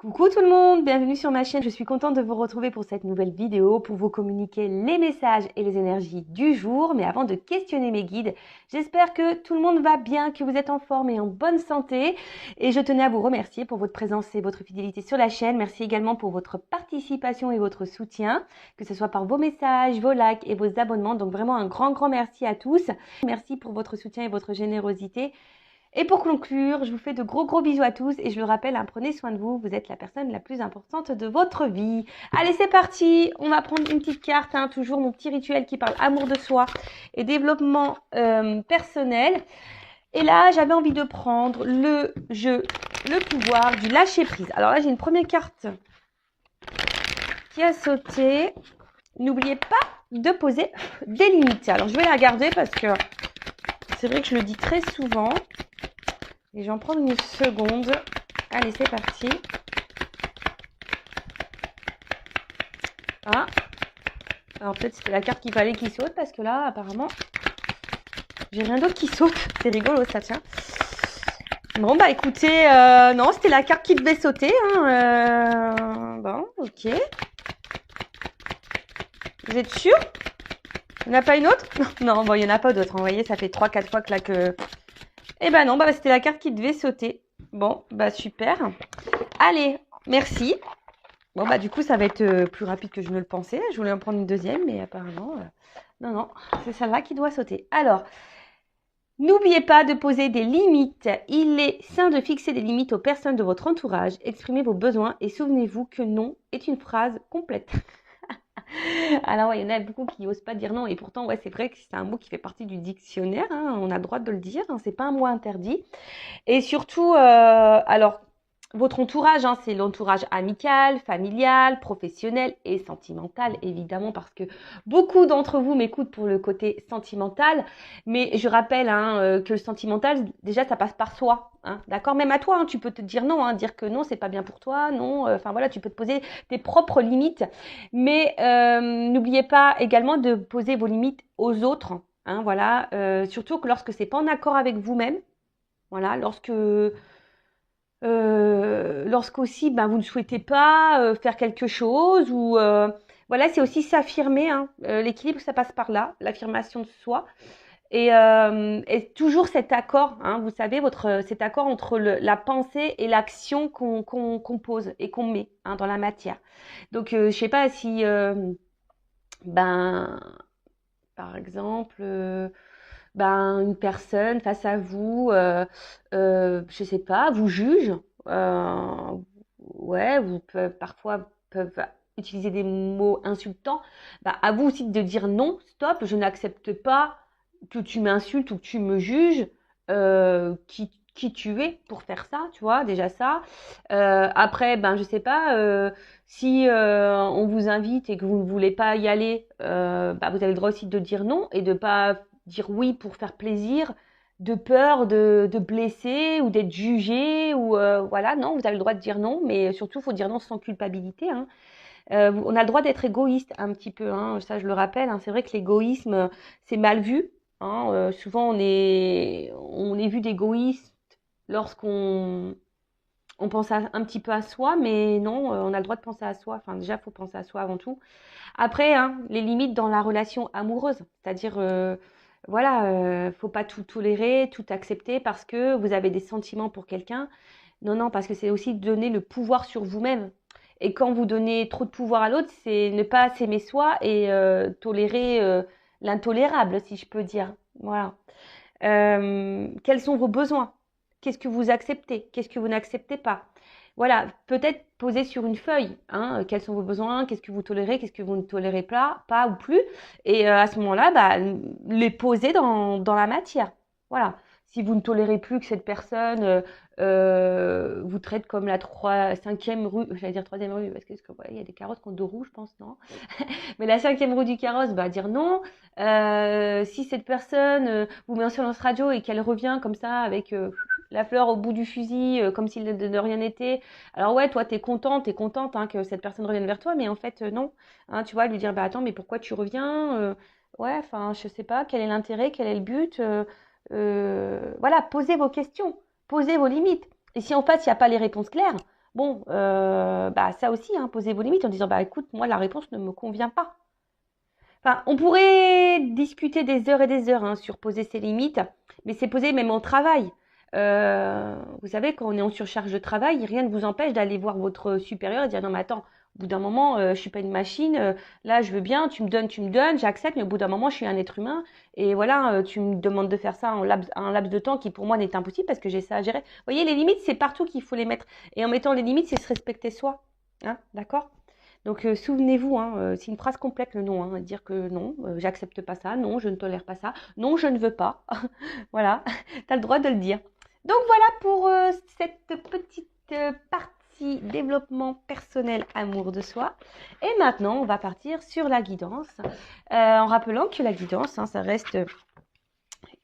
Coucou tout le monde, bienvenue sur ma chaîne. Je suis contente de vous retrouver pour cette nouvelle vidéo pour vous communiquer les messages et les énergies du jour. Mais avant de questionner mes guides, j'espère que tout le monde va bien, que vous êtes en forme et en bonne santé. Et je tenais à vous remercier pour votre présence et votre fidélité sur la chaîne. Merci également pour votre participation et votre soutien, que ce soit par vos messages, vos likes et vos abonnements. Donc vraiment un grand merci à tous. Merci pour votre soutien et votre générosité. Et pour conclure, je vous fais de gros bisous à tous et je le rappelle, hein, prenez soin de vous, vous êtes la personne la plus importante de votre vie. Allez, c'est parti, on va prendre une petite carte, hein, toujours mon petit rituel qui parle amour de soi et développement personnel. Et là, j'avais envie de prendre le jeu, le pouvoir du lâcher prise. Alors là, j'ai une première carte qui a sauté. N'oubliez pas de poser des limites. Alors, je vais la garder parce que c'est vrai que je le dis très souvent. Et je vais en prendre une seconde. Allez, c'est parti. Ah. Alors peut-être c'était la carte qu'il fallait qu'il saute parce que là, apparemment, j'ai rien d'autre qui saute. C'est rigolo ça, tiens. Bon, bah écoutez, non, c'était la carte qui devait sauter. Hein, bon, ok. Vous êtes sûr? Il n'y en a pas une autre? Non, bon, il n'y en a pas d'autre. Vous voyez, ça fait 3-4 fois que là que... Eh ben non, bah c'était la carte qui devait sauter. Bon, bah super. Allez, merci. Bon, bah du coup, ça va être plus rapide que je ne le pensais. Je voulais en prendre une deuxième, mais apparemment, non, c'est celle-là qui doit sauter. Alors, n'oubliez pas de poser des limites. Il est sain de fixer des limites aux personnes de votre entourage. Exprimez vos besoins et souvenez-vous que non est une phrase complète. Alors, ouais, il y en a beaucoup qui n'osent pas dire non. Et pourtant, ouais, c'est vrai que c'est un mot qui fait partie du dictionnaire. Hein, on a le droit de le dire. Hein, c'est pas un mot interdit. Et surtout, alors, votre entourage, hein, c'est l'entourage amical, familial, professionnel et sentimental, évidemment, parce que beaucoup d'entre vous m'écoutent pour le côté sentimental. Mais je rappelle que le sentimental, déjà, ça passe par soi. Hein, d'accord? Même à toi, hein, tu peux te dire non, hein, dire que non, c'est pas bien pour toi, non. Enfin voilà, tu peux te poser tes propres limites. Mais n'oubliez pas également de poser vos limites aux autres. Hein, voilà, surtout que lorsque c'est pas en accord avec vous-même. Voilà, lorsqu'aussi vous ne souhaitez pas faire quelque chose ou voilà, c'est aussi s'affirmer. Hein. L'équilibre, ça passe par là, l'affirmation de soi et toujours cet accord. Hein, vous savez, cet accord entre la pensée et l'action qu'on pose et qu'on met dans la matière. Donc, je sais pas si ben par exemple. Une personne face à vous, je sais pas, vous juge, euh, ouais, parfois peuvent utiliser des mots insultants. À vous aussi de dire non, stop, je n'accepte pas que tu m'insultes ou que tu me juges, qui tu es pour faire ça, tu vois, déjà ça. Après, je sais pas, si on vous invite et que vous ne voulez pas y aller, vous avez le droit aussi de dire non et de pas dire oui pour faire plaisir, de peur de blesser ou d'être jugé ou voilà, non, vous avez le droit de dire non, mais surtout il faut dire non sans culpabilité. Hein. On a le droit d'être égoïste un petit peu, hein, ça je le rappelle. Hein, c'est vrai que l'égoïsme c'est mal vu. Hein, souvent on est vu d'égoïste lorsqu'on pense un petit peu à soi, mais non, on a le droit de penser à soi. Enfin déjà, il faut penser à soi avant tout. Après, hein, les limites dans la relation amoureuse, c'est-à-dire, voilà, faut pas tout tolérer, tout accepter parce que vous avez des sentiments pour quelqu'un. Non, parce que c'est aussi donner le pouvoir sur vous-même. Et quand vous donnez trop de pouvoir à l'autre, c'est ne pas s'aimer soi et tolérer l'intolérable, si je peux dire. Voilà. Quels sont vos besoins? Qu'est-ce que vous acceptez? Qu'est-ce que vous n'acceptez pas? Voilà, peut-être poser sur une feuille, hein, quels sont vos besoins, qu'est-ce que vous tolérez, qu'est-ce que vous ne tolérez pas ou plus. Et à ce moment-là, les poser dans la matière. Voilà. Si vous ne tolérez plus que cette personne vous traite comme la 5e rue, j'allais dire 3e rue, parce que voilà, il y a des carrosses qui ont dos rouge, je pense, non? Mais la 5e roue du carrosse, dire non. Si cette personne vous met en silence radio et qu'elle revient comme ça avec la fleur au bout du fusil, comme s'il de rien n'était. Alors ouais, toi, t'es contente hein, que cette personne revienne vers toi, mais en fait, non. Hein, tu vois, lui dire, attends, mais pourquoi tu reviens ouais, enfin, je sais pas, quel est l'intérêt, quel est le but voilà, posez vos questions, posez vos limites. Et si en fait, il n'y a pas les réponses claires, Bon, bah ça aussi, hein, posez vos limites en disant, bah écoute, moi la réponse ne me convient pas. Enfin, on pourrait discuter des heures et des heures hein, sur poser ses limites, mais c'est posé même au travail. Vous savez, quand on est en surcharge de travail, rien ne vous empêche d'aller voir votre supérieur et dire non mais attends, au bout d'un moment, je suis pas une machine. Là, je veux bien, tu me donnes, j'accepte, mais au bout d'un moment, je suis un être humain. Et voilà, tu me demandes de faire ça en un laps de temps qui pour moi n'est impossible parce que j'ai ça à gérer. Vous voyez, les limites, c'est partout qu'il faut les mettre. Et en mettant les limites, c'est se respecter soi. Hein, d'accord? Donc souvenez-vous, hein, c'est une phrase complète le non, hein, dire que non, j'accepte pas ça, non, je ne tolère pas ça, non, je ne veux pas. Voilà, tu as le droit de le dire. Donc voilà pour cette petite partie développement personnel, amour de soi. Et maintenant, on va partir sur la guidance, en rappelant que la guidance, hein, ça reste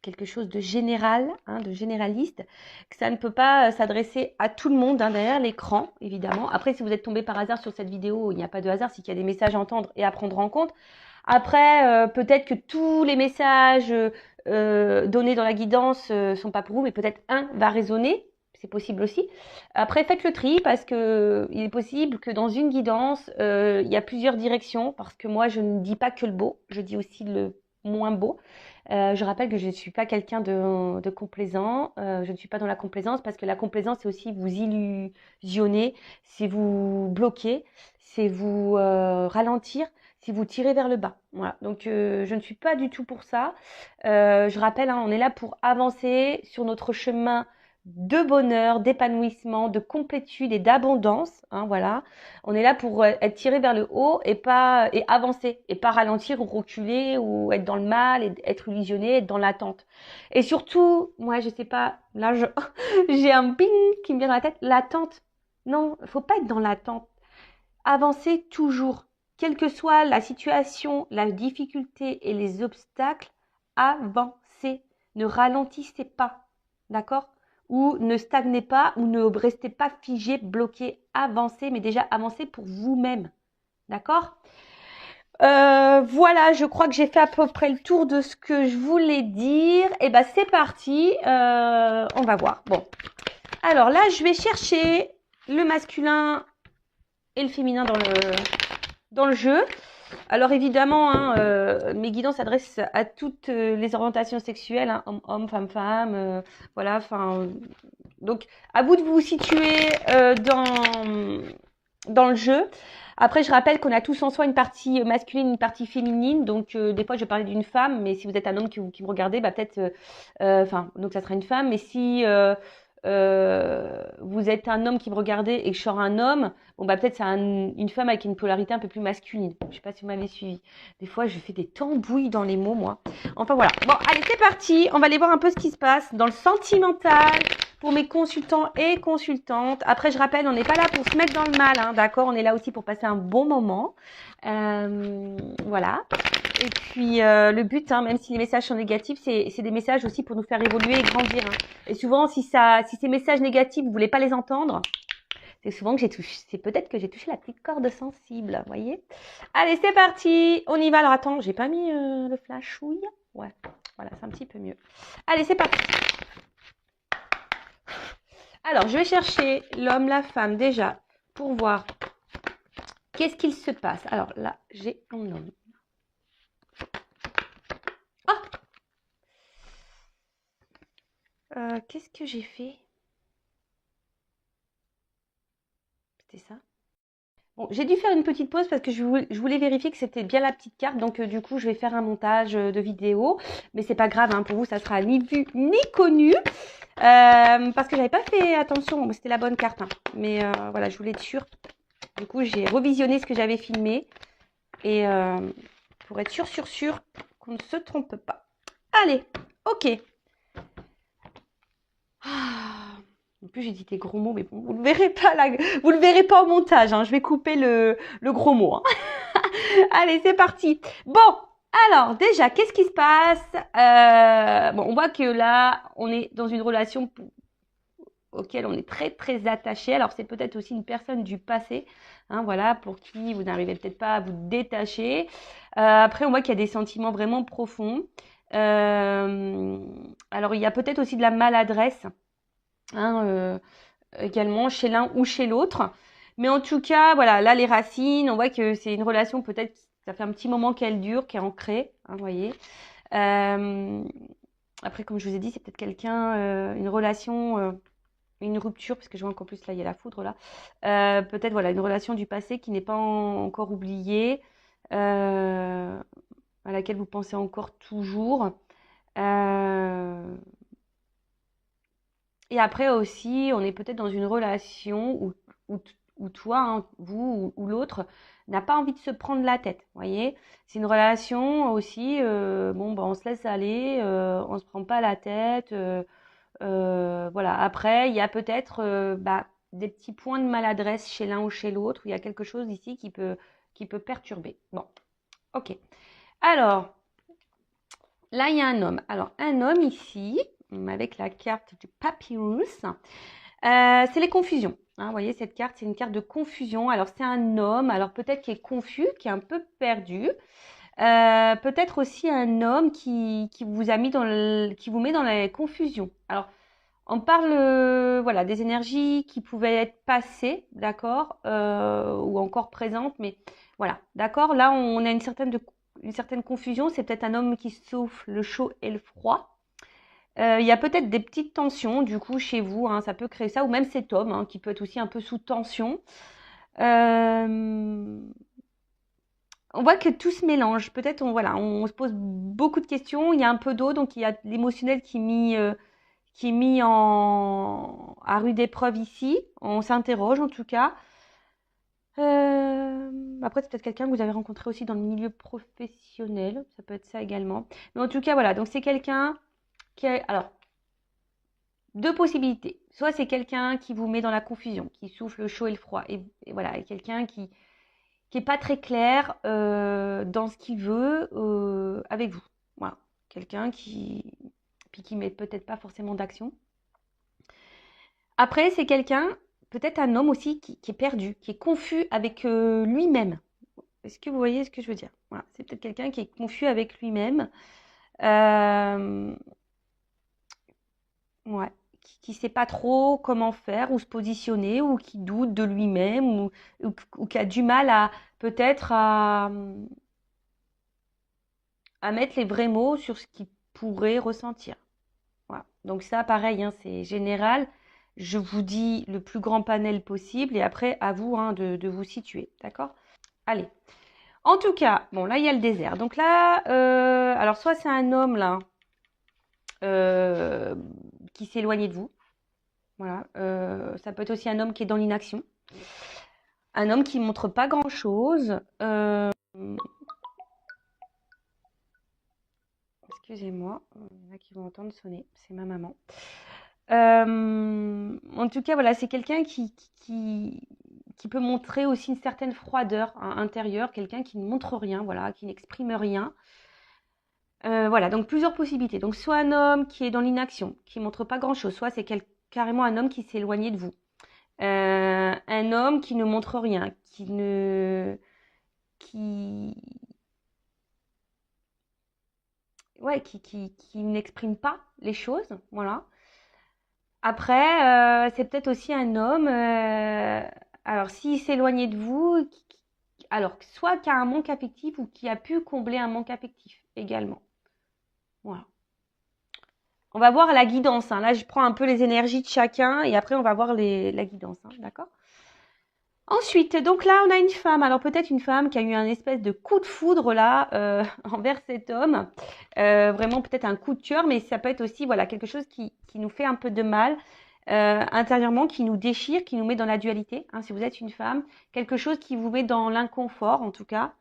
quelque chose de général, hein, de généraliste, que ça ne peut pas s'adresser à tout le monde hein, derrière l'écran, évidemment. Après, si vous êtes tombé par hasard sur cette vidéo, il n'y a pas de hasard, c'est qu'il y a des messages à entendre et à prendre en compte. Après, peut-être que tous les messages donnés dans la guidance sont pas pour vous, mais peut-être un va résonner. C'est possible aussi. Après, faites le tri parce que il est possible que dans une guidance, il y a plusieurs directions. Parce que moi, je ne dis pas que le beau, je dis aussi le moins beau. Je rappelle que je ne suis pas quelqu'un de complaisant. Je ne suis pas dans la complaisance parce que la complaisance, c'est aussi vous illusionner, c'est vous bloquer, c'est vous ralentir, c'est vous tirer vers le bas. Voilà. Donc, je ne suis pas du tout pour ça. Je rappelle, hein, on est là pour avancer sur notre chemin de bonheur, d'épanouissement, de complétude et d'abondance. Hein, voilà. On est là pour être tiré vers le haut et avancer et pas ralentir ou reculer ou être dans le mal et être illusionné, être dans l'attente. Et surtout, moi je sais pas, là j'ai un ping qui me vient dans la tête, l'attente. Non, faut pas être dans l'attente. Avancez toujours, quelle que soit la situation, la difficulté et les obstacles, avancez. Ne ralentissez pas, d'accord? Ou ne stagnez pas ou ne restez pas figé, bloqué, avancez, mais déjà avancez pour vous-même, d'accord? Voilà, je crois que j'ai fait à peu près le tour de ce que je voulais dire. Et ben c'est parti, on va voir. Bon, alors là, je vais chercher le masculin et le féminin dans le jeu. Alors évidemment, hein, mes guidances s'adressent à toutes les orientations sexuelles, hein, homme, femme, voilà. Enfin, donc à vous de vous situer dans le jeu. Après, je rappelle qu'on a tous en soi une partie masculine, une partie féminine. Donc, des fois, je parlais d'une femme, mais si vous êtes un homme qui me regardez, bah peut-être, enfin, donc ça sera une femme. Mais si vous êtes un homme qui me regardez et que je sors un homme, bon bah peut-être c'est une femme avec une polarité un peu plus masculine. Je sais pas si vous m'avez suivi. Des fois, je fais des tambouilles dans les mots, moi. Enfin voilà. Bon, allez, c'est parti. On va aller voir un peu ce qui se passe dans le sentimental pour mes consultants et consultantes. Après, je rappelle, on n'est pas là pour se mettre dans le mal, hein, d'accord? On est là aussi pour passer un bon moment. Voilà. Et puis, le but, hein, même si les messages sont négatifs, c'est des messages aussi pour nous faire évoluer et grandir. Hein. Et souvent, si ces messages négatifs, vous voulez pas les entendre, c'est souvent que c'est peut-être que j'ai touché la petite corde sensible, vous voyez? Allez, c'est parti. On y va. Alors, attends, j'ai pas mis le flashouille. Ouais, voilà, c'est un petit peu mieux. Allez, c'est parti. Alors, je vais chercher l'homme, la femme déjà pour voir qu'est-ce qu'il se passe. Alors là, j'ai un homme. Qu'est-ce que j'ai fait? C'était ça? Bon, j'ai dû faire une petite pause parce que je voulais vérifier que c'était bien la petite carte. Donc, du coup, je vais faire un montage de vidéo. Mais c'est pas grave, hein, pour vous, ça sera ni vu ni connu. Parce que j'avais pas fait attention. Bon, c'était la bonne carte. Hein. Mais voilà, je voulais être sûre. Du coup, j'ai revisionné ce que j'avais filmé. Et pour être sûr qu'on ne se trompe pas. Allez, ok. En plus, j'ai dit des gros mots, mais bon, vous ne le verrez pas là, vous le verrez pas au montage. Hein, je vais couper le gros mot. Hein. Allez, c'est parti. Bon, alors déjà, qu'est-ce qui se passe? Bon, on voit que là, on est dans une relation auquel on est très très attaché. Alors, c'est peut-être aussi une personne du passé, hein, voilà, pour qui vous n'arrivez peut-être pas à vous détacher. Après, on voit qu'il y a des sentiments vraiment profonds. Alors, il y a peut-être aussi de la maladresse. Hein, également chez l'un ou chez l'autre. Mais en tout cas, voilà, là, les racines, on voit que c'est une relation peut-être, ça fait un petit moment qu'elle dure, qui est ancrée, hein, vous voyez. Euh, Après, comme je vous ai dit, c'est peut-être quelqu'un, une relation, une rupture, parce que je vois qu'en plus, là, il y a la foudre, là. Peut-être, voilà, une relation du passé qui n'est pas encore oubliée, à laquelle vous pensez encore toujours. Euh, Et après aussi, on est peut-être dans une relation où, où toi, hein, vous ou l'autre, n'a pas envie de se prendre la tête. Vous voyez, c'est une relation aussi. Bon, ben, on se laisse aller, on se prend pas la tête. Voilà. Après, il y a peut-être bah, des petits points de maladresse chez l'un ou chez l'autre. Il y a quelque chose ici qui peut perturber. Bon, ok. Alors, là, il y a un homme. Alors, un homme ici, avec la carte du papyrus. C'est les confusions. Hein, vous voyez, cette carte, c'est une carte de confusion. Alors, c'est un homme, alors peut-être qui est confus, qui est un peu perdu. Peut-être aussi un homme qui vous a mis qui vous met dans la confusion. Alors, on parle voilà, des énergies qui pouvaient être passées, d'accord, ou encore présentes, mais voilà, d'accord. Là, on a une certaine confusion. C'est peut-être un homme qui souffle le chaud et le froid. Il y a peut-être des petites tensions du coup chez vous, hein, ça peut créer ça, ou même cet homme hein, qui peut être aussi un peu sous tension. Euh, on voit que tout se mélange. Peut-être voilà, on se pose beaucoup de questions. Il y a un peu d'eau, donc il y a l'émotionnel qui est mis à rude épreuve ici. On s'interroge en tout cas. Après, c'est peut-être quelqu'un que vous avez rencontré aussi dans le milieu professionnel. Ça peut être ça également. Mais en tout cas, voilà. Donc c'est quelqu'un qui a, alors deux possibilités. Soit c'est quelqu'un qui vous met dans la confusion, qui souffle le chaud et le froid, et voilà, et quelqu'un qui est pas très clair dans ce qu'il veut avec vous. Voilà, quelqu'un qui met peut-être pas forcément d'action. Après, c'est quelqu'un, peut-être un homme aussi qui est perdu, qui est confus avec lui-même. Est-ce que vous voyez ce que je veux dire? Voilà, c'est peut-être quelqu'un qui est confus avec lui-même. Euh, Ouais, qui sait pas trop comment faire ou se positionner ou qui doute de lui-même ou qui a du mal à peut-être à mettre les vrais mots sur ce qu'il pourrait ressentir. Voilà. Donc ça, pareil, hein, c'est général. Je vous dis le plus grand panel possible et après, à vous hein, de vous situer. D'accord? Allez. En tout cas, bon, là, il y a le désert. Donc là, alors soit c'est un homme là euh, qui s'est éloigné de vous. Voilà. Ça peut être aussi un homme qui est dans l'inaction. Un homme qui montre pas grand-chose. Excusez-moi, il y en a qui vont entendre sonner. C'est ma maman. En tout cas, voilà, c'est quelqu'un qui peut montrer aussi une certaine froideur hein, intérieure. Quelqu'un qui ne montre rien, voilà, qui n'exprime rien. Voilà, donc plusieurs possibilités. Donc soit un homme qui est dans l'inaction, qui montre pas grand-chose. Soit c'est carrément un homme qui s'est éloigné de vous. Un homme qui ne montre rien, qui, ouais, qui n'exprime pas les choses, voilà. Après, c'est peut-être aussi un homme, alors s'il s'éloignait de vous, alors soit qui a un manque affectif ou qui a pu combler un manque affectif également. Voilà. On va voir la guidance. Hein. Là, je prends un peu les énergies de chacun et après, on va voir la guidance. Hein, d'accord? Ensuite, donc là, on a une femme. Alors peut-être une femme qui a eu un espèce de coup de foudre là envers cet homme. Vraiment peut-être un coup de cœur, mais ça peut être aussi voilà quelque chose qui nous fait un peu de mal intérieurement, qui nous déchire, qui nous met dans la dualité. Hein, si vous êtes une femme, quelque chose qui vous met dans l'inconfort en tout cas.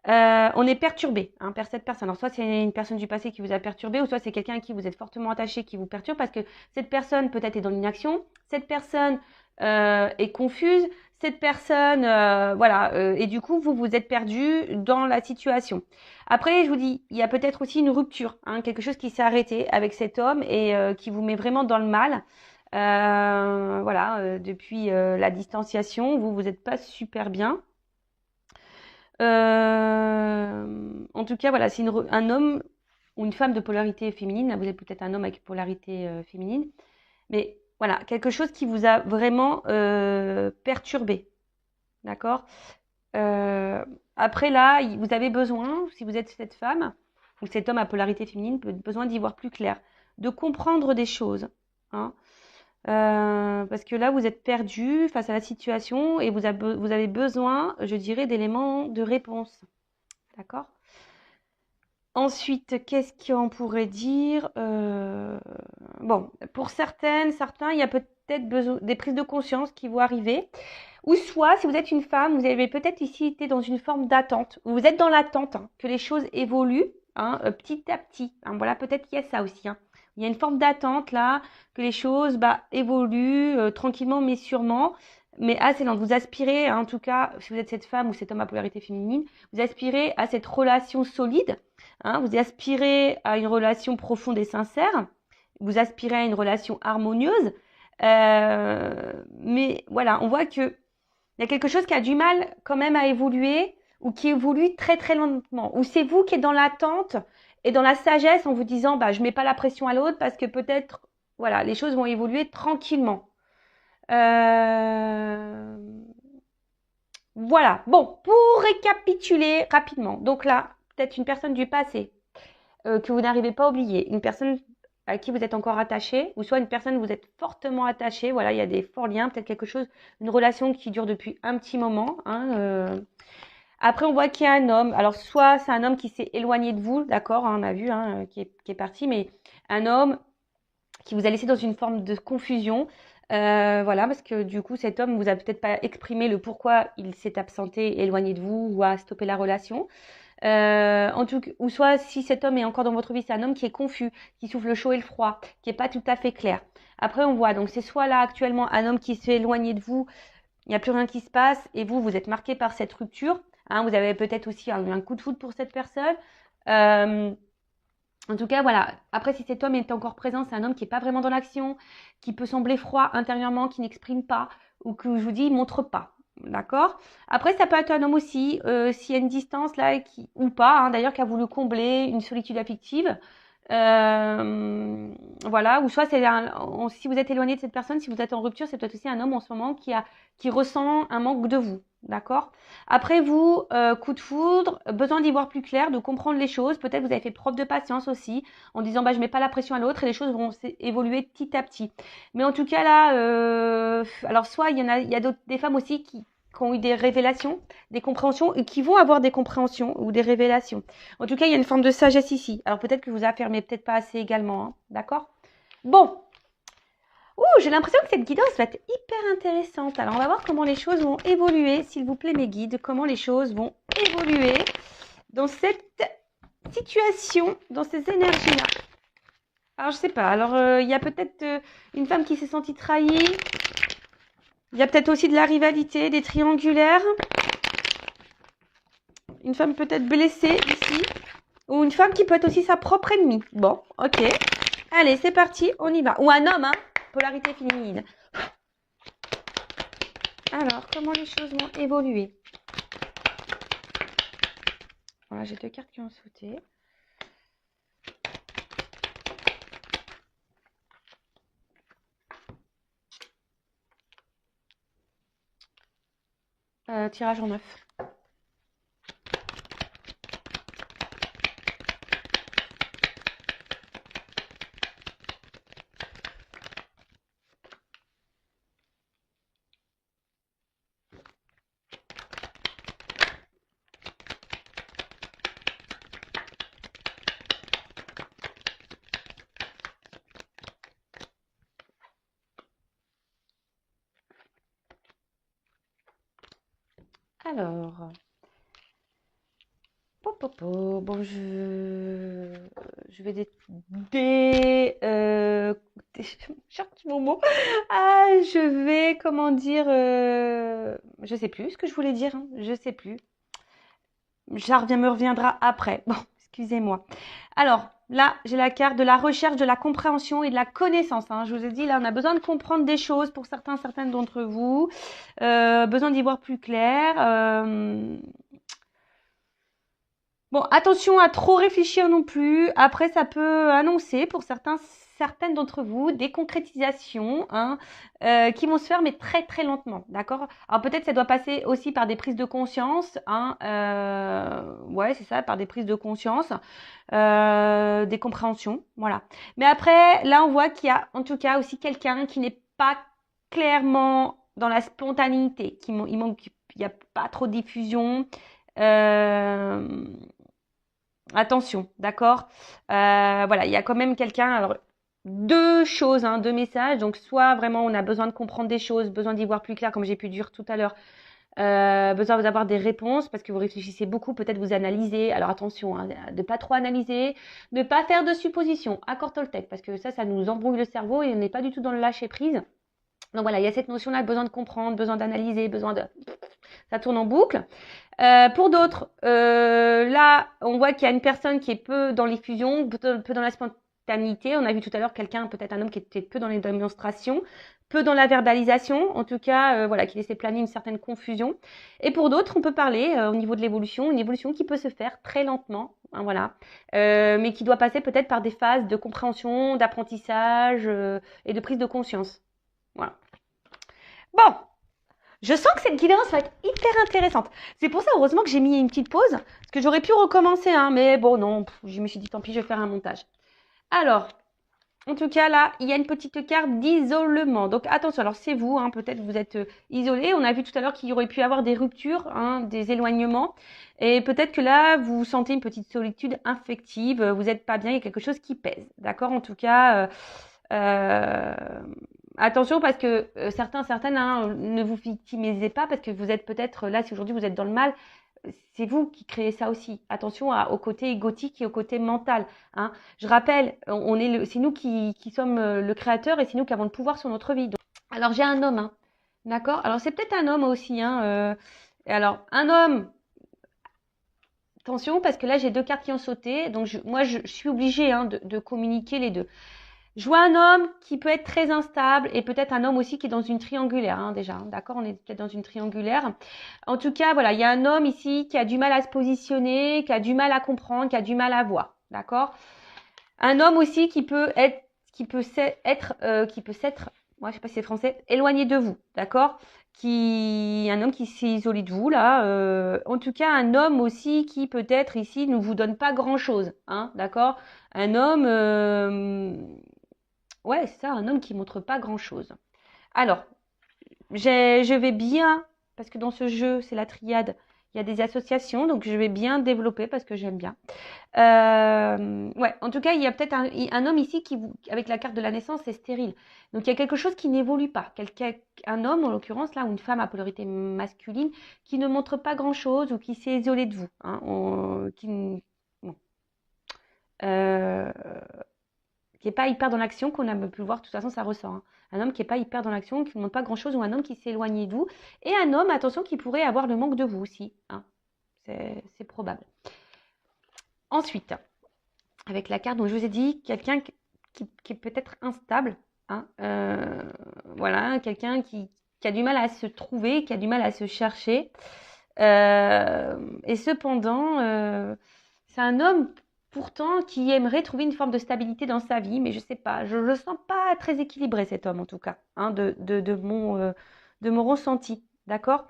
On est perturbé hein, par cette personne. Alors soit c'est une personne du passé qui vous a perturbé, ou soit c'est quelqu'un à qui vous êtes fortement attaché qui vous perturbe parce que cette personne peut-être est dans l'inaction, cette personne est confuse, cette personne voilà et du coup vous êtes perdu dans la situation. Après je vous dis il y a peut-être aussi une rupture, hein, quelque chose qui s'est arrêté avec cet homme et qui vous met vraiment dans le mal. Voilà depuis la distanciation vous n'êtes pas super bien. En tout cas, voilà, c'est un homme ou une femme de polarité féminine. Là, vous êtes peut-être un homme avec polarité féminine. Mais Voilà, quelque chose qui vous a vraiment perturbé. D'accord? Euh, Après là, vous avez besoin, si vous êtes cette femme ou cet homme à polarité féminine, besoin d'y voir plus clair, de comprendre des choses. Hein. Parce que là, vous êtes perdu face à la situation et vous avez besoin, je dirais, d'éléments de réponse. D'accord? Ensuite, qu'est-ce qu'on pourrait dire? Bon, pour certains, il y a peut-être besoin des prises de conscience qui vont arriver. Ou soit, si vous êtes une femme, vous avez peut-être ici été dans une forme d'attente. Vous êtes dans l'attente hein, que les choses évoluent hein, petit à petit. Hein, voilà, peut-être qu'il y a ça aussi. Hein. Il y a une forme d'attente là, que les choses évoluent tranquillement mais sûrement. Mais assez lente. Vous aspirez, hein, en tout cas, si vous êtes cette femme ou cet homme à polarité féminine, vous aspirez à cette relation solide. Hein, vous aspirez à une relation profonde et sincère. Vous aspirez à une relation harmonieuse. Mais voilà, on voit que il y a quelque chose qui a du mal quand même à évoluer ou qui évolue très très lentement. Ou c'est vous qui êtes dans l'attente et dans la sagesse en vous disant je mets pas la pression à l'autre parce que peut-être voilà les choses vont évoluer tranquillement. Euh, Voilà. Bon, pour récapituler rapidement. Donc là, peut-être une personne du passé que vous n'arrivez pas à oublier, une personne à qui vous êtes encore attaché, ou soit une personne où vous êtes fortement attaché. Voilà, il y a des forts liens, peut-être quelque chose, une relation qui dure depuis un petit moment. Hein, Après, on voit qu'il y a un homme. Alors, soit c'est un homme qui s'est éloigné de vous, d'accord, hein, on a vu, hein, qui est parti, mais un homme qui vous a laissé dans une forme de confusion. Voilà, parce que du coup, cet homme vous a peut-être pas exprimé le pourquoi il s'est absenté, éloigné de vous ou a stoppé la relation. En tout cas, ou soit si cet homme est encore dans votre vie, c'est un homme qui est confus, qui souffle le chaud et le froid, qui est pas tout à fait clair. Après, on voit, donc c'est soit là actuellement un homme qui s'est éloigné de vous, il n'y a plus rien qui se passe et vous, vous êtes marqué par cette rupture. Hein, vous avez peut-être aussi eu un coup de foudre pour cette personne. Euh, En tout cas, voilà. Après, si cet homme est encore présent, c'est un homme qui n'est pas vraiment dans l'action, qui peut sembler froid intérieurement, qui n'exprime pas, ou que je vous dis, il montre pas. D'accord. Après, ça peut être un homme aussi, s'il y a une distance là, ou pas, hein, d'ailleurs, qui a voulu combler une solitude affective. Euh, voilà. Ou soit si vous êtes éloigné de cette personne, si vous êtes en rupture, c'est peut-être aussi un homme en ce moment qui ressent un manque de vous. D'accord. Après vous, coup de foudre, besoin d'y voir plus clair, de comprendre les choses. Peut-être vous avez fait preuve de patience aussi, en disant je mets pas la pression à l'autre et les choses vont évoluer petit à petit. Mais en tout cas là, alors soit il y a des femmes aussi qui ont eu des révélations, des compréhensions et qui vont avoir des compréhensions ou des révélations. En tout cas, il y a une forme de sagesse ici. Alors peut-être que vous affirmez peut-être pas assez également, hein, d'accord? Bon, j'ai l'impression que cette guidance va être hyper intéressante. Alors, on va voir comment les choses vont évoluer. S'il vous plaît, mes guides, comment les choses vont évoluer dans cette situation, dans ces énergies-là. Alors, je sais pas. Alors, il y a peut-être une femme qui s'est sentie trahie. Il y a peut-être aussi de la rivalité, des triangulaires. Une femme peut-être blessée ici. Ou une femme qui peut être aussi sa propre ennemie. Bon, ok. Allez, c'est parti, on y va. Ou un homme, hein. Polarité féminine. Alors, comment les choses vont évoluer? Voilà, j'ai 2 cartes qui ont sauté. Tirage en 9. Alors, bon, je vais cherche mon mot. Ah, je vais, comment dire, je sais plus ce que je voulais dire, hein, je sais plus. Me reviendra après. Bon, excusez-moi. Alors, là, j'ai la carte de la recherche, de la compréhension et de la connaissance. Hein. Je vous ai dit, là, on a besoin de comprendre des choses pour certaines d'entre vous. Besoin d'y voir plus clair. Bon, attention à trop réfléchir non plus. Après, ça peut annoncer pour certains certaines d'entre vous des concrétisations hein, qui vont se faire mais très très lentement, d'accord? Alors peut-être ça doit passer aussi par des prises de conscience, hein, ouais c'est ça, par des prises de conscience, des compréhensions, voilà. Mais après, là on voit qu'il y a en tout cas aussi quelqu'un qui n'est pas clairement dans la spontanéité, il n'y a pas trop de diffusion. Euh, Attention, d'accord. Voilà, il y a quand même quelqu'un. Alors, deux choses, hein, deux messages. Donc, soit vraiment on a besoin de comprendre des choses, besoin d'y voir plus clair, comme j'ai pu dire tout à l'heure, besoin d'avoir des réponses parce que vous réfléchissez beaucoup, peut-être vous analysez. Alors attention, hein, de pas trop analyser, ne pas faire de suppositions. Accord Toltec, parce que ça nous embrouille le cerveau et on n'est pas du tout dans le lâcher prise. Donc voilà, il y a cette notion-là, besoin de comprendre, besoin d'analyser, besoin de... Ça tourne en boucle. Pour d'autres, là, on voit qu'il y a une personne qui est peu dans l'effusion, peu dans la spontanéité. On a vu tout à l'heure quelqu'un, peut-être un homme qui était peu dans les démonstrations, peu dans la verbalisation. En tout cas, voilà, qui laissait planer une certaine confusion. Et pour d'autres, on peut parler au niveau de l'évolution, une évolution qui peut se faire très lentement, hein, voilà, mais qui doit passer peut-être par des phases de compréhension, d'apprentissage et de prise de conscience. Voilà. Bon, je sens que cette guidance va être hyper intéressante. C'est pour ça, heureusement, que j'ai mis une petite pause, parce que j'aurais pu recommencer, hein, mais bon, non, je me suis dit, tant pis, je vais faire un montage. Alors, en tout cas, là, il y a une petite carte d'isolement. Donc, attention, alors c'est vous, hein, peut-être vous êtes isolé. On a vu tout à l'heure qu'il y aurait pu y avoir des ruptures, hein, des éloignements. Et peut-être que là, vous sentez une petite solitude affective, vous n'êtes pas bien, il y a quelque chose qui pèse. D'accord? En tout cas, euh, attention parce que certaines, hein, ne vous victimisez pas parce que vous êtes peut-être là, si aujourd'hui vous êtes dans le mal, c'est vous qui créez ça aussi. Attention au côté égotique et au côté mental. Hein. Je rappelle, c'est nous qui sommes le créateur et c'est nous qui avons le pouvoir sur notre vie. Donc, alors j'ai un homme, hein, d'accord. Alors c'est peut-être un homme aussi. Hein, alors un homme. Attention parce que là j'ai deux cartes qui ont sauté, donc je suis obligée hein, de communiquer les deux. Je vois un homme qui peut être très instable et peut-être un homme aussi qui est dans une triangulaire, hein, déjà. D'accord, on est peut-être dans une triangulaire. En tout cas, voilà, il y a un homme ici qui a du mal à se positionner, qui a du mal à comprendre, qui a du mal à voir. D'accord. Un homme aussi qui peut s'être, moi je sais pas si c'est français, éloigné de vous. D'accord. Un homme qui s'est isolé de vous là. En tout cas, un homme aussi qui peut-être ici ne vous donne pas grand-chose. Hein, d'accord. Un homme. Ouais, c'est ça, un homme qui montre pas grand-chose. Alors, je vais bien, parce que dans ce jeu, c'est la triade, il y a des associations, donc je vais bien développer parce que j'aime bien. Ouais, en tout cas, il y a peut-être un homme ici avec la carte de la naissance, c'est stérile. Donc il y a quelque chose qui n'évolue pas. Un homme, en l'occurrence, là, ou une femme à polarité masculine, qui ne montre pas grand-chose ou qui s'est isolé de vous. Hein, bon. Euh, qui n'est pas hyper dans l'action, qu'on a pu le voir, de toute façon ça ressort. Hein. Un homme qui n'est pas hyper dans l'action, qui ne montre pas grand-chose, ou un homme qui s'est éloigné de vous, et un homme, attention, qui pourrait avoir le manque de vous aussi. Hein. C'est probable. Ensuite, avec la carte dont je vous ai dit, quelqu'un qui est peut-être instable, hein, voilà, quelqu'un qui a du mal à se trouver, qui a du mal à se chercher, et cependant, c'est un homme pourtant qui aimerait trouver une forme de stabilité dans sa vie, mais je sais pas, je le sens pas très équilibré cet homme en tout cas, hein, de mon ressenti, d'accord.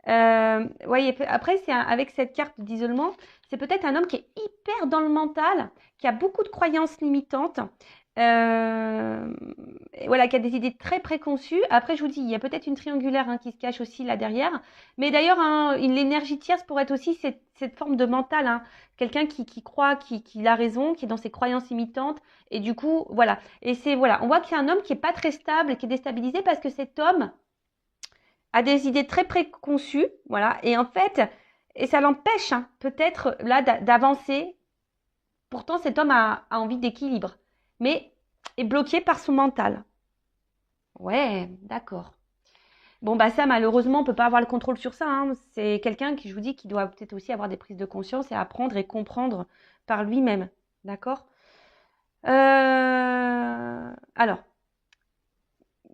Ouais, après avec cette carte d'isolement, c'est peut-être un homme qui est hyper dans le mental, qui a beaucoup de croyances limitantes, et voilà, qui a des idées très préconçues. Après, je vous dis, il y a peut-être une triangulaire hein, qui se cache aussi là derrière. Mais d'ailleurs, hein, l'énergie tierce pourrait être aussi cette forme de mental. Hein. Quelqu'un qui croit qu'il a raison, qui est dans ses croyances limitantes. Et du coup, voilà. Et voilà, on voit qu'il y a un homme qui est pas très stable, qui est déstabilisé parce que cet homme a des idées très préconçues. Voilà. Et en fait, et ça l'empêche hein, peut-être là d'avancer. Pourtant, cet homme a envie d'équilibre, mais est bloqué par son mental. Ouais, d'accord. Bon, bah ça, malheureusement, on peut pas avoir le contrôle sur ça. Hein. C'est quelqu'un qui, je vous dis, qui doit peut-être aussi avoir des prises de conscience et apprendre et comprendre par lui-même. D'accord. Alors,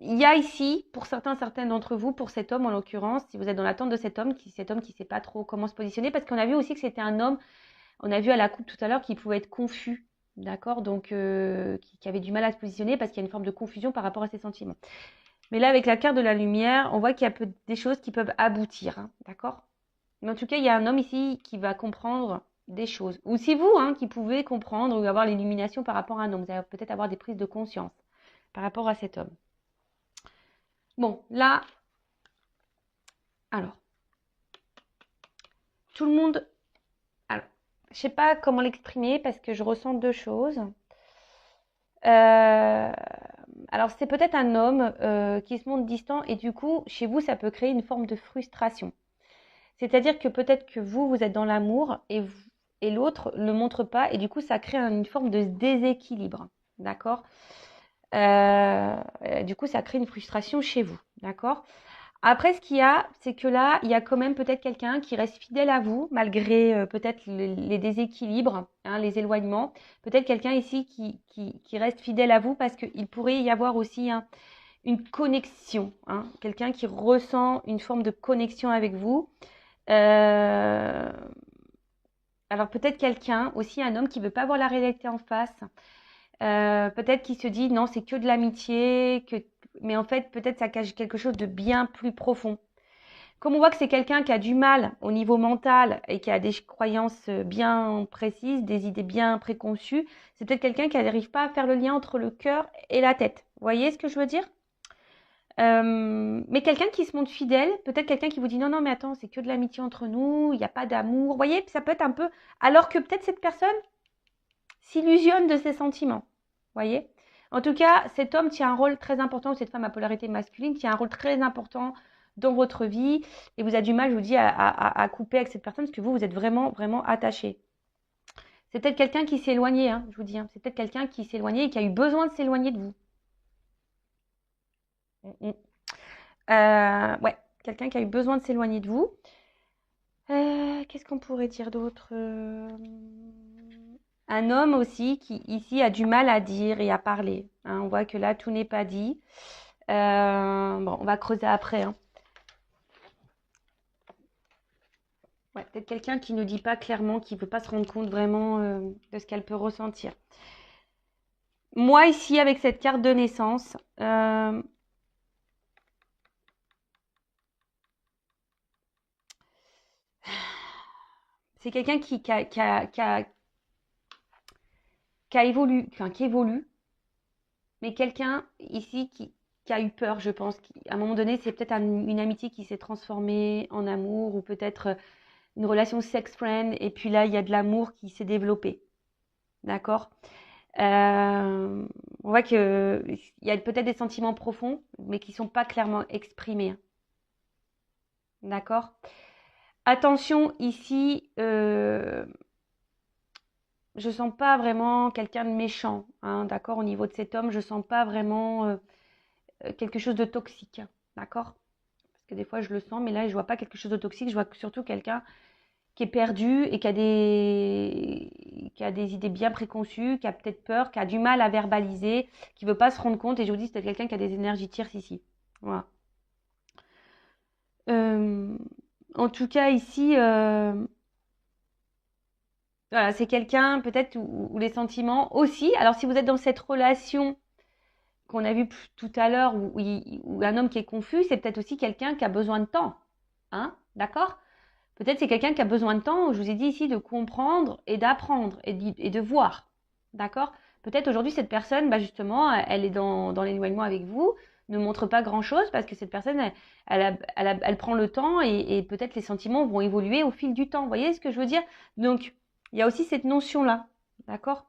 il y a ici, pour certaines d'entre vous, pour cet homme en l'occurrence, si vous êtes dans l'attente de cet homme qui sait pas trop comment se positionner, parce qu'on a vu aussi que c'était un homme, on a vu à la coupe tout à l'heure qu'il pouvait être confus. d'accord? Donc, qui avait du mal à se positionner parce qu'il y a une forme de confusion par rapport à ses sentiments. Mais là, avec la carte de la lumière, on voit qu'il y a des choses qui peuvent aboutir, hein, d'accord? Mais en tout cas, il y a un homme ici qui va comprendre des choses. Ou c'est vous qui pouvez comprendre ou avoir l'illumination par rapport à un homme. Vous allez peut-être avoir des prises de conscience par rapport à cet homme. Bon, là, alors, tout le monde... Alors, je sais pas comment l'exprimer parce que je ressens deux choses. Alors, c'est peut-être un homme qui se montre distant et du coup, chez vous, ça peut créer une forme de frustration. C'est-à-dire que peut-être que vous êtes dans l'amour et l'autre ne le montre pas et du coup, ça crée une forme de déséquilibre. D'accord? Du coup, ça crée une frustration chez vous. D'accord? Après, ce qu'il y a, c'est que là, il y a quand même peut-être quelqu'un qui reste fidèle à vous, malgré peut-être les déséquilibres, les éloignements. Peut-être quelqu'un ici qui reste fidèle à vous parce qu'il pourrait y avoir aussi une connexion. Quelqu'un qui ressent une forme de connexion avec vous. Alors peut-être quelqu'un, aussi un homme qui ne veut pas voir la réalité en face. Peut-être qu'il se dit non, c'est que de l'amitié, mais en fait, peut-être ça cache quelque chose de bien plus profond. Comme on voit que c'est quelqu'un qui a du mal au niveau mental et qui a des croyances bien précises, des idées bien préconçues, c'est peut-être quelqu'un qui n'arrive pas à faire le lien entre le cœur et la tête. Vous voyez ce que je veux dire? Mais quelqu'un qui se montre fidèle, peut-être quelqu'un qui vous dit non, non, mais attends, c'est que de l'amitié entre nous, il n'y a pas d'amour. Vous voyez, ça peut être un peu. Alors que peut-être cette personne s'illusionne de ses sentiments. Vous voyez? En tout cas, cet homme tient un rôle très important, ou cette femme à polarité masculine tient un rôle très important dans votre vie et vous avez du mal, je vous dis, à couper avec cette personne parce que vous êtes vraiment, vraiment attaché. C'est peut-être quelqu'un qui s'est éloigné, je vous dis. C'est peut-être quelqu'un qui s'est éloigné et qui a eu besoin de s'éloigner de vous. Ouais, quelqu'un qui a eu besoin de s'éloigner de vous. Qu'est-ce qu'on pourrait dire d'autre? Un homme aussi qui ici a du mal à dire et à parler. On voit que là, tout n'est pas dit. Bon, on va creuser après. Ouais, peut-être quelqu'un qui ne dit pas clairement, qui ne veut pas se rendre compte vraiment de ce qu'elle peut ressentir. Moi, ici, avec cette carte de naissance, c'est quelqu'un qui évolue, enfin, qui évolue, mais quelqu'un ici qui a eu peur, je pense. À un moment donné, c'est peut-être une amitié qui s'est transformée en amour ou peut-être une relation sex-friend. Et puis là, il y a de l'amour qui s'est développé. D'accord? On voit qu'il y a peut-être des sentiments profonds, mais qui ne sont pas clairement exprimés. D'accord? Attention, ici, je ne sens pas vraiment quelqu'un de méchant. D'accord? Au niveau de cet homme, je ne sens pas vraiment quelque chose de toxique. D'accord? Parce que des fois, je le sens, mais là, je ne vois pas quelque chose de toxique. Je vois surtout quelqu'un qui est perdu et qui a des idées bien préconçues, qui a peut-être peur, qui a du mal à verbaliser, qui ne veut pas se rendre compte. Et je vous dis, c'est quelqu'un qui a des énergies tierces ici. Voilà. En tout cas, ici, voilà, c'est quelqu'un peut-être où les sentiments aussi. Alors, si vous êtes dans cette relation qu'on a vue tout à l'heure, où un homme qui est confus, c'est peut-être aussi quelqu'un qui a besoin de temps. D'accord? Peut-être c'est quelqu'un qui a besoin de temps, je vous ai dit ici, de comprendre et d'apprendre et de voir. D'accord? Peut-être aujourd'hui, cette personne, justement, elle est dans l'éloignement avec vous, ne montre pas grand-chose parce que cette personne, elle prend le temps et peut-être les sentiments vont évoluer au fil du temps. Vous voyez ce que je veux dire? Donc, il y a aussi cette notion-là. D'accord?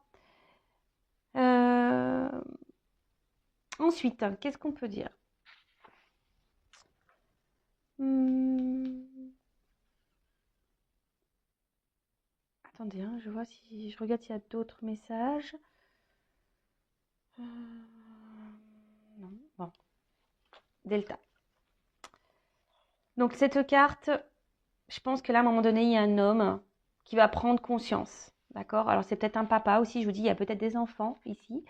Ensuite, qu'est-ce qu'on peut dire? Attendez, je vois si je regarde s'il y a d'autres messages. Non, bon. Delta. Donc cette carte, je pense que là, à un moment donné, il y a un homme qui va prendre conscience. D'accord? Alors c'est peut-être un papa aussi, je vous dis, il y a peut-être des enfants ici.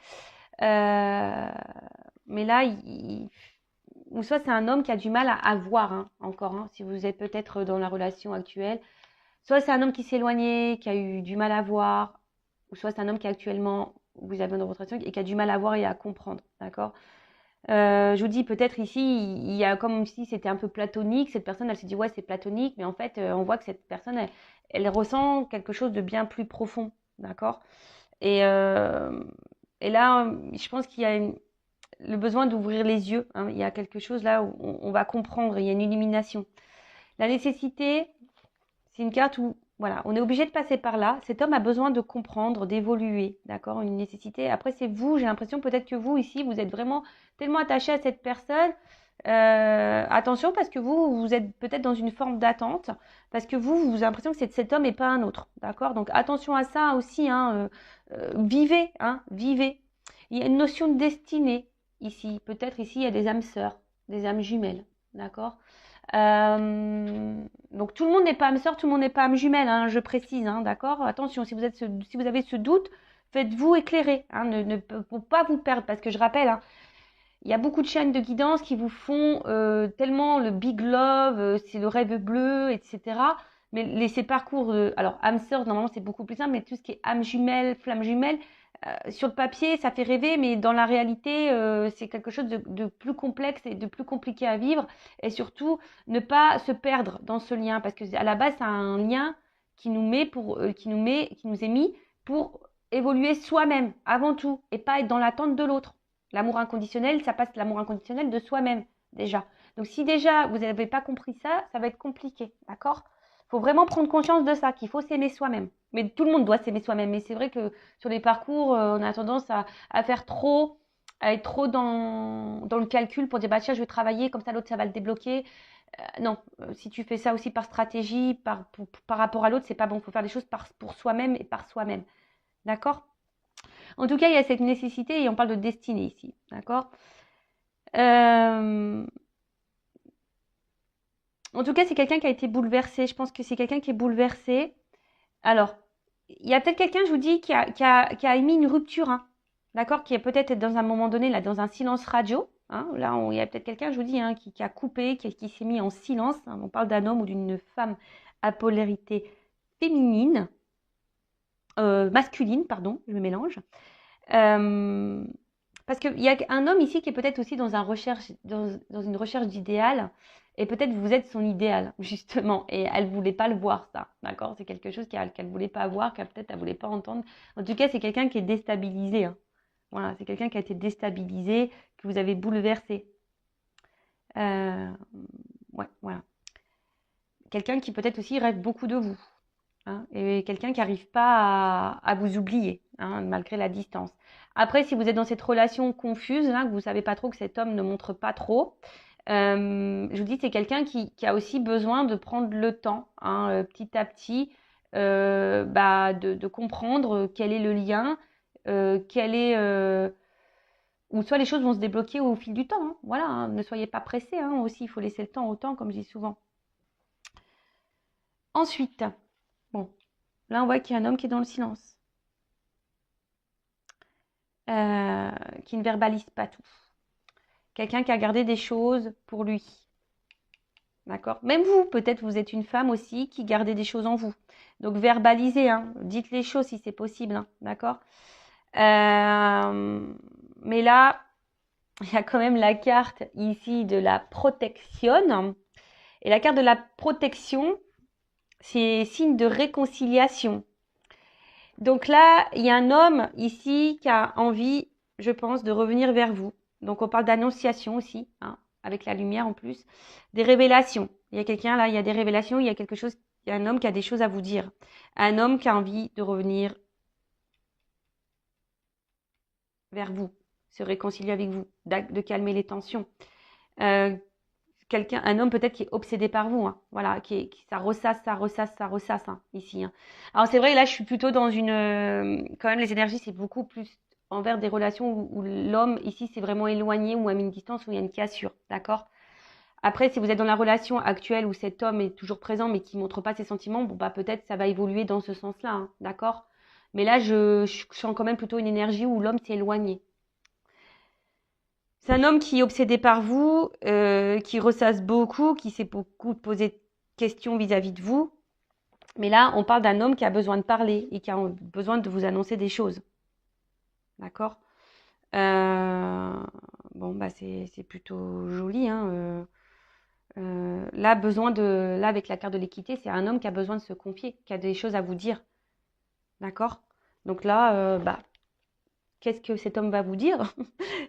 Mais là, ou soit c'est un homme qui a du mal à voir encore, si vous êtes peut-être dans la relation actuelle. Soit c'est un homme qui s'est éloigné, qui a eu du mal à voir. ou soit c'est un homme qui actuellement, vous avez dans votre relation, et qui a du mal à voir et à comprendre, d'accord? Je vous dis, peut-être ici, il y a comme si c'était un peu platonique. Cette personne, elle se dit, ouais, c'est platonique, mais en fait, on voit que cette personne, elle ressent quelque chose de bien plus profond, d'accord? Et, euh, et là, je pense qu'il y a le besoin d'ouvrir les yeux, hein. Il y a quelque chose là où on va comprendre, il y a une illumination. La nécessité, c'est une carte où, voilà, on est obligé de passer par là. Cet homme a besoin de comprendre, d'évoluer, d'accord? Une nécessité. Après, c'est vous, j'ai l'impression peut-être que vous, ici, vous êtes vraiment tellement attaché à cette personne. Attention, parce que vous êtes peut-être dans une forme d'attente, parce que vous avez l'impression que c'est cet homme et pas un autre, d'accord? Donc, attention à ça aussi, hein. Vivez, hein, vivez. Il y a une notion de destinée ici. Peut-être ici, il y a des âmes sœurs, des âmes jumelles, d'accord? Donc tout le monde n'est pas âme sœur, tout le monde n'est pas âme jumelle, hein, je précise, hein, d'accord? Attention, si vous avez ce doute, faites-vous éclairer, hein, pour pas vous perdre, parce que je rappelle, hein, il y a beaucoup de chaînes de guidance qui vous font tellement le big love, c'est le rêve bleu, etc. Mais ces parcours, alors âme sœur, normalement c'est beaucoup plus simple, mais tout ce qui est âme jumelle, flamme jumelle, sur le papier, ça fait rêver, mais dans la réalité, c'est quelque chose de plus complexe et de plus compliqué à vivre. Et surtout, ne pas se perdre dans ce lien, parce que à la base, c'est un lien qui nous met qui nous est mis pour évoluer soi-même avant tout, et pas être dans l'attente de l'autre. L'amour inconditionnel, ça passe l'amour inconditionnel de soi-même déjà. Donc si déjà vous n'avez pas compris ça, ça va être compliqué, d'accord? Il faut vraiment prendre conscience de ça, qu'il faut s'aimer soi-même. Mais tout le monde doit s'aimer soi-même. Mais c'est vrai que sur les parcours, on a tendance à faire trop, à être trop dans le calcul pour dire, bah tiens, je vais travailler, comme ça l'autre, ça va le débloquer. Non, si tu fais ça aussi par stratégie, par rapport à l'autre, c'est pas bon. Il faut faire des choses pour soi-même et par soi-même. D'accord? En tout cas, il y a cette nécessité et on parle de destinée ici. D'accord? Euh, En tout cas, c'est quelqu'un qui a été bouleversé. Je pense que c'est quelqu'un qui est bouleversé. Alors, il y a peut-être quelqu'un, je vous dis, qui a émis une rupture, hein, d'accord? Qui est peut-être dans un moment donné, là, dans un silence radio. Hein, là, il y a peut-être quelqu'un, je vous dis, hein, qui a coupé, qui s'est mis en silence. Hein. On parle d'un homme ou d'une femme à polarité féminine, masculine, pardon, je me mélange. Euh, Parce qu'il y a un homme ici qui est peut-être aussi dans une recherche d'idéal, et peut-être vous êtes son idéal, justement, et elle ne voulait pas le voir, ça, d'accord? C'est quelque chose qu'elle ne voulait pas voir, qu'elle peut-être elle ne voulait pas entendre. En tout cas, c'est quelqu'un qui est déstabilisé, hein. Voilà, c'est quelqu'un qui a été déstabilisé, que vous avez bouleversé. Euh, ouais, voilà. Quelqu'un qui peut-être aussi rêve beaucoup de vous, hein, et quelqu'un qui n'arrive pas à vous oublier, hein, malgré la distance. Après, si vous êtes dans cette relation confuse, là, que vous ne savez pas trop, que cet homme ne montre pas trop, je vous dis, c'est quelqu'un qui a aussi besoin de prendre le temps, hein, petit à petit, de comprendre quel est le lien, ou soit les choses vont se débloquer au fil du temps, hein. Voilà, hein, ne soyez pas pressés, hein, aussi, il faut laisser le temps au temps, comme je dis souvent. Ensuite, bon, là on voit qu'il y a un homme qui est dans le silence, qui ne verbalise pas tout. Quelqu'un qui a gardé des choses pour lui. D'accord? Même vous, peut-être vous êtes une femme aussi qui gardez des choses en vous. Donc verbalisez, hein, dites les choses si c'est possible, hein, d'accord? Mais là, il y a quand même la carte ici de la protection. Et la carte de la protection, c'est signe de réconciliation. Donc là, il y a un homme ici qui a envie, je pense, de revenir vers vous. Donc on parle d'annonciation aussi, hein, avec la lumière en plus. Des révélations. Il y a quelqu'un là, il y a des révélations, il y a quelque chose, il y a un homme qui a des choses à vous dire. Un homme qui a envie de revenir vers vous, se réconcilier avec vous, de calmer les tensions. Euh, un homme peut-être qui est obsédé par vous, hein, voilà, ça ressasse, hein, ici. Hein. Alors c'est vrai, là je suis plutôt dans quand même les énergies c'est beaucoup plus envers des relations où l'homme ici c'est vraiment éloigné ou à une distance où il y a une cassure, d'accord? Après, si vous êtes dans la relation actuelle où cet homme est toujours présent mais qui montre pas ses sentiments, bon bah peut-être ça va évoluer dans ce sens-là, hein, d'accord? Mais là je sens quand même plutôt une énergie où l'homme s'est éloigné. C'est un homme qui est obsédé par vous, qui ressasse beaucoup, qui s'est beaucoup posé de questions vis-à-vis de vous. Mais là, on parle d'un homme qui a besoin de parler et qui a besoin de vous annoncer des choses. D'accord? Euh, Bon, bah c'est plutôt joli, hein. Là, là, avec la carte de l'équité, c'est un homme qui a besoin de se confier, qui a des choses à vous dire. D'accord? Donc là, bah, qu'est-ce que cet homme va vous dire?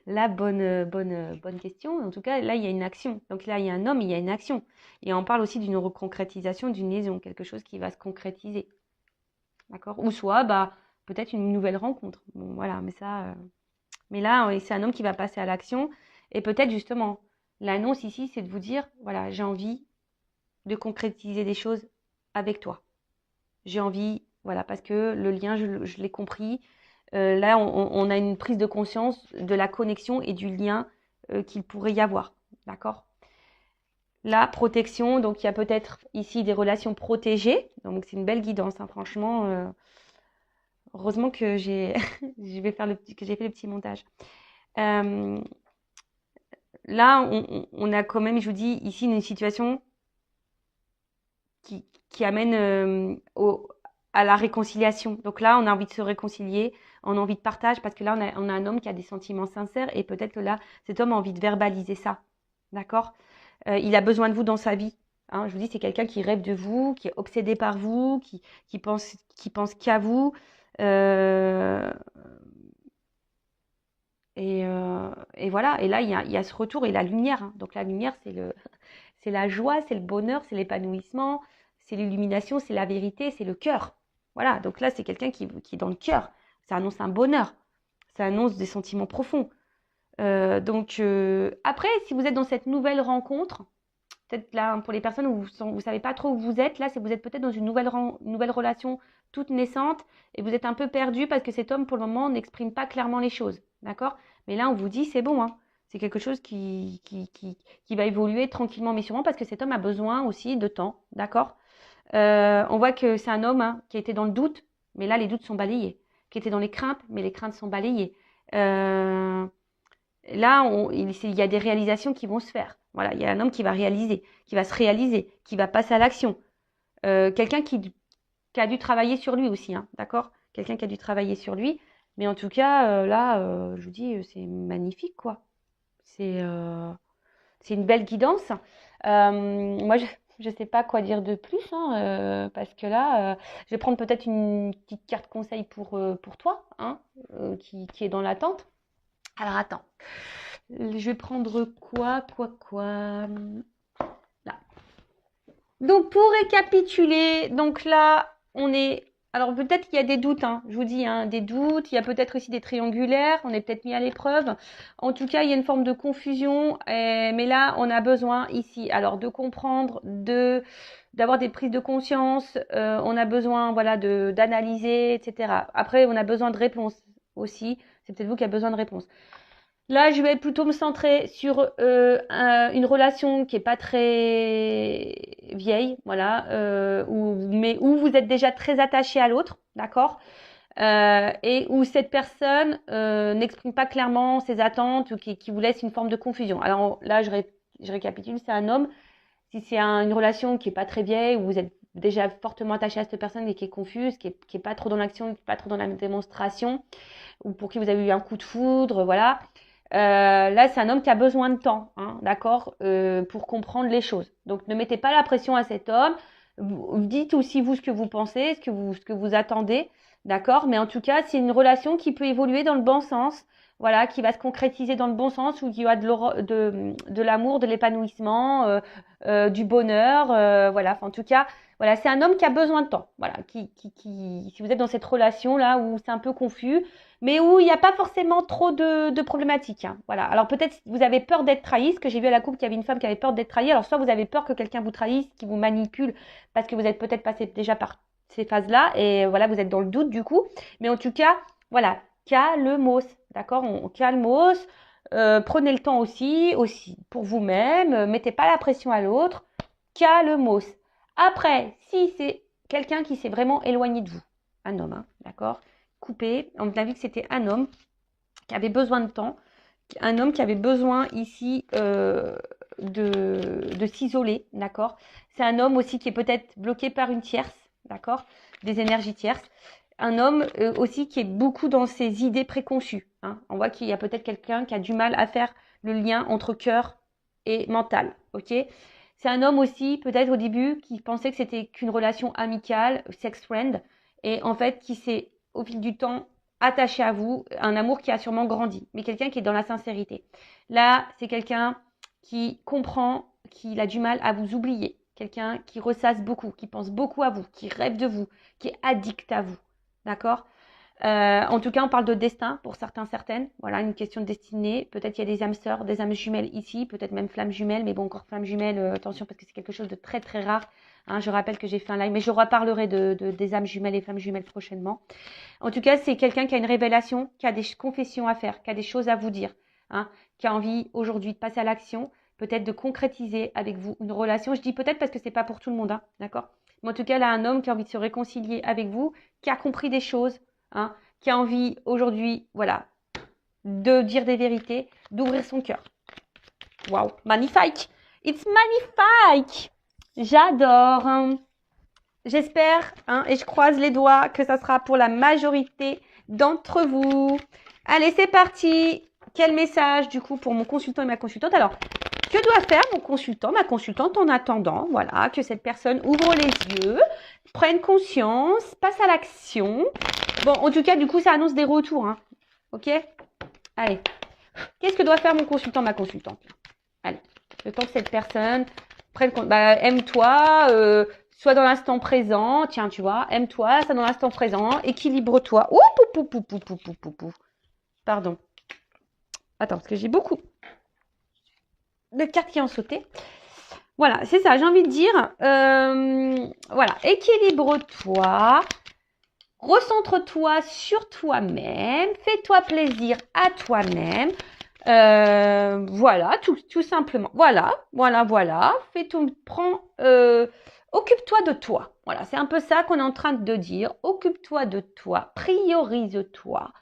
Là, bonne question. En tout cas, là, il y a une action. Donc là, il y a un homme, il y a une action. Et on parle aussi d'une reconcrétisation, d'une liaison, quelque chose qui va se concrétiser. D'accord? Ou soit, bah, peut-être une nouvelle rencontre. Bon, voilà, mais ça. Mais là, c'est un homme qui va passer à l'action. Et peut-être justement, l'annonce ici, c'est de vous dire, voilà, j'ai envie de concrétiser des choses avec toi. J'ai envie, voilà, parce que le lien, je l'ai compris. Là, on a une prise de conscience de la connexion et du lien qu'il pourrait y avoir. D'accord? La protection, donc il y a peut-être ici des relations protégées. Donc c'est une belle guidance, hein, franchement. Heureusement que que j'ai fait le petit montage. Euh, Là, on a quand même, je vous dis, ici une situation qui amène à la réconciliation. Donc là, on a envie de se réconcilier, on a envie de partage, parce que là, on a un homme qui a des sentiments sincères, et peut-être que là, cet homme a envie de verbaliser ça. D'accord? Il a besoin de vous dans sa vie. Hein, je vous dis, c'est quelqu'un qui rêve de vous, qui est obsédé par vous, qui pense qu'à vous. Euh, et voilà. Et là, il y a ce retour et la lumière. Hein. Donc la lumière, c'est la joie, c'est le bonheur, c'est l'épanouissement, c'est l'illumination, c'est la vérité, c'est le cœur. Voilà. Donc là, c'est quelqu'un qui est dans le cœur. Ça annonce un bonheur. Ça annonce des sentiments profonds. Après, si vous êtes dans cette nouvelle rencontre, peut-être là, pour les personnes où vous ne savez pas trop où vous êtes, là, c'est vous êtes peut-être dans une nouvelle relation toute naissante et vous êtes un peu perdu parce que cet homme, pour le moment, n'exprime pas clairement les choses. D'accord? Mais là, on vous dit, c'est bon, hein. C'est quelque chose qui va évoluer tranquillement mais sûrement parce que cet homme a besoin aussi de temps. D'accord? On voit que c'est un homme, hein, qui était dans le doute, mais là, les doutes sont balayés. Qui était dans les craintes, mais les craintes sont balayées. Euh, Là, il y a des réalisations qui vont se faire. Voilà, il y a un homme qui va réaliser, qui va se réaliser, qui va passer à l'action. Quelqu'un qui a dû travailler sur lui aussi, hein, d'accord? Quelqu'un qui a dû travailler sur lui. Mais en tout cas, là, je vous dis, c'est magnifique, quoi. C'est euh, c'est une belle guidance. Moi, je ne sais pas quoi dire de plus, hein, parce que là, je vais prendre peut-être une petite carte conseil pour toi, hein, qui est dans l'attente. Alors, attends. Je vais prendre quoi? Là. Donc, pour récapituler, donc là, on est... Alors, peut-être qu'il y a des doutes, hein, je vous dis, hein, des doutes. Il y a peut-être aussi des triangulaires. On est peut-être mis à l'épreuve. En tout cas, il y a une forme de confusion. Mais là, on a besoin ici, alors, de comprendre, d'avoir des prises de conscience. On a besoin, voilà, d'analyser, etc. Après, on a besoin de réponses aussi. C'est peut-être vous qui avez besoin de réponses. Là, je vais plutôt me centrer sur une relation qui est pas très vieille, voilà, mais où vous êtes déjà très attaché à l'autre, d'accord, et où cette personne n'exprime pas clairement ses attentes ou qui vous laisse une forme de confusion. Alors là, je récapitule, c'est un homme. Si c'est une relation qui est pas très vieille, où vous êtes déjà fortement attaché à cette personne et qui est confuse, qui est pas trop dans l'action, qui est pas trop dans la démonstration, ou pour qui vous avez eu un coup de foudre, voilà. Là, c'est un homme qui a besoin de temps, hein, d'accord, pour comprendre les choses. Donc, ne mettez pas la pression à cet homme. Dites aussi vous ce que vous pensez, ce que vous attendez, d'accord. Mais en tout cas, c'est une relation qui peut évoluer dans le bon sens, voilà, qui va se concrétiser dans le bon sens, où il y a de l'amour, de l'épanouissement, du bonheur, voilà. Enfin, en tout cas, voilà, c'est un homme qui a besoin de temps, voilà. Si vous êtes dans cette relation là où c'est un peu confus mais où il n'y a pas forcément trop de problématiques. Hein. Voilà. Alors peut-être vous avez peur d'être trahi, ce que j'ai vu à la coupe qu'il y avait une femme qui avait peur d'être trahie. Alors soit vous avez peur que quelqu'un vous trahisse, qui vous manipule, parce que vous êtes peut-être passé déjà par ces phases-là, et voilà, vous êtes dans le doute du coup. Mais en tout cas, voilà, calmos, d'accord, on calmos. Prenez le temps aussi pour vous-même. Mettez pas la pression à l'autre. Calmos. Après, si c'est quelqu'un qui s'est vraiment éloigné de vous, un homme, hein, d'accord, coupé. On a vu que c'était un homme qui avait besoin de temps, un homme qui avait besoin ici de s'isoler, d'accord. C'est un homme aussi qui est peut-être bloqué par une tierce, d'accord? Des énergies tierces. Un homme aussi qui est beaucoup dans ses idées préconçues. Hein. On voit qu'il y a peut-être quelqu'un qui a du mal à faire le lien entre cœur et mental, ok? C'est un homme aussi, peut-être au début, qui pensait que c'était qu'une relation amicale, sex friend, et en fait qui s'est, au fil du temps, attaché à vous, un amour qui a sûrement grandi, mais quelqu'un qui est dans la sincérité. Là, c'est quelqu'un qui comprend qu'il a du mal à vous oublier, quelqu'un qui ressasse beaucoup, qui pense beaucoup à vous, qui rêve de vous, qui est addict à vous, d'accord? En tout cas, on parle de destin pour certains, certaines. Voilà, une question de destinée. Peut-être il y a des âmes sœurs, des âmes jumelles ici, peut-être même flammes jumelles. Mais bon, encore flammes jumelles, attention parce que c'est quelque chose de très très rare. Hein, je rappelle que j'ai fait un live, mais je reparlerai des âmes jumelles et flammes jumelles prochainement. En tout cas, c'est quelqu'un qui a une révélation, qui a des confessions à faire, qui a des choses à vous dire, hein, qui a envie aujourd'hui de passer à l'action, peut-être de concrétiser avec vous une relation. Je dis peut-être parce que c'est pas pour tout le monde, hein, d'accord? Mais en tout cas, là, un homme qui a envie de se réconcilier avec vous, qui a compris des choses, hein, qui a envie aujourd'hui, voilà, de dire des vérités, d'ouvrir son cœur. Waouh, magnifique! It's magnifique! J'adore! J'espère, hein, et je croise les doigts, que ça sera pour la majorité d'entre vous. Allez, c'est parti! Quel message, du coup, pour mon consultant et ma consultante? Alors, que doit faire mon consultant, ma consultante en attendant, voilà, que cette personne ouvre les yeux, prenne conscience, passe à l'action. Bon, en tout cas, du coup, ça annonce des retours, hein. Ok? Allez. Qu'est-ce que doit faire mon consultant, ma consultante? Allez. Le temps que cette personne prenne compte. Bah, aime-toi, sois dans l'instant présent. Tiens, tu vois, aime-toi, sois dans l'instant présent. Équilibre-toi. Ouh, pou, pou, pou, pou, pou, pou, pou. Pardon. Attends, parce que j'ai beaucoup de cartes qui ont sauté. Voilà, c'est ça, j'ai envie de dire. Voilà, équilibre-toi. Recentre-toi sur toi-même. Fais-toi plaisir à toi-même. Voilà, tout simplement. Voilà. Fais tout, occupe-toi de toi. Voilà, c'est un peu ça qu'on est en train de dire. Occupe-toi de toi. Priorise-toi.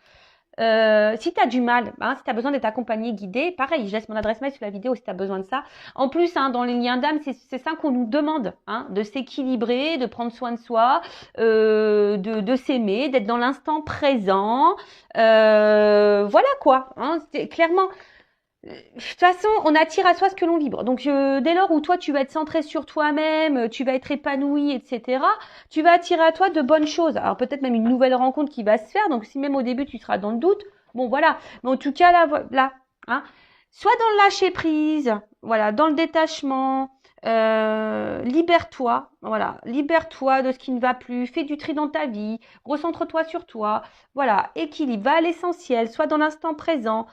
Si tu as du mal, hein, si tu as besoin d'être accompagné, guidé, pareil, je laisse mon adresse mail sous la vidéo si tu as besoin de ça. En plus, hein, dans les liens d'âme, c'est ça qu'on nous demande, hein, de s'équilibrer, de prendre soin de soi, de s'aimer, d'être dans l'instant présent. Voilà quoi, hein, clairement. De toute façon, on attire à soi ce que l'on vibre. Donc, dès lors où toi, tu vas être centré sur toi-même, tu vas être épanoui, etc., tu vas attirer à toi de bonnes choses. Alors, peut-être même une nouvelle rencontre qui va se faire. Donc, si même au début, tu seras dans le doute, bon, voilà. Mais en tout cas, là, hein, soit dans le lâcher-prise, voilà, dans le détachement, libère-toi, voilà, libère-toi de ce qui ne va plus, fais du tri dans ta vie, recentre-toi sur toi, voilà, équilibre, va à l'essentiel, sois dans l'instant présent.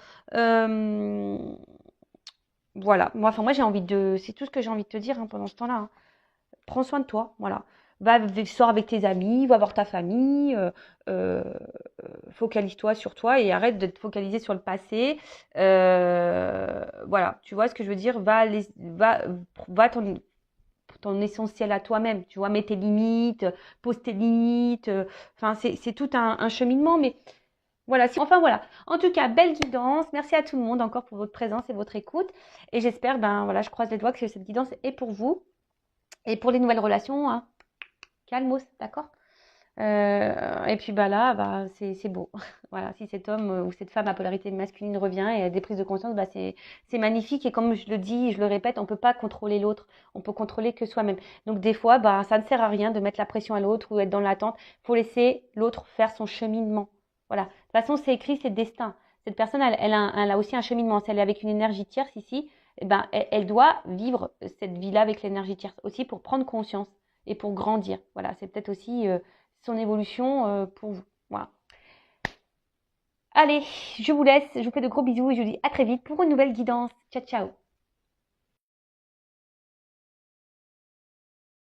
Voilà, moi j'ai envie de, c'est tout ce que j'ai envie de te dire hein, pendant ce temps-là. Hein. Prends soin de toi, voilà. Sors avec tes amis, va voir ta famille, focalise-toi sur toi et arrête de te focaliser sur le passé. Voilà, tu vois ce que je veux dire? Va ton essentiel à toi-même, tu vois, mets tes limites, pose tes limites. Enfin, c'est tout un cheminement, mais voilà, enfin voilà. En tout cas, belle guidance. Merci à tout le monde encore pour votre présence et votre écoute. Et j'espère, ben voilà, je croise les doigts que cette guidance est pour vous. Et pour les nouvelles relations, hein, calmos, d'accord? Et puis bah là, bah, c'est beau. Voilà, si cet homme ou cette femme à polarité masculine revient et a des prises de conscience, bah, c'est magnifique. Et comme je le dis, je le répète, on ne peut pas contrôler l'autre. On peut contrôler que soi-même. Donc des fois, bah, ça ne sert à rien de mettre la pression à l'autre ou être dans l'attente. Il faut laisser l'autre faire son cheminement. Voilà. De toute façon, c'est écrit, c'est le destin. Cette personne, elle a aussi un cheminement. Si elle est avec une énergie tierce ici, eh ben, elle doit vivre cette vie-là avec l'énergie tierce aussi pour prendre conscience et pour grandir. Voilà, c'est peut-être aussi son évolution pour vous. Voilà. Allez, je vous laisse. Je vous fais de gros bisous et je vous dis à très vite pour une nouvelle guidance. Ciao, ciao.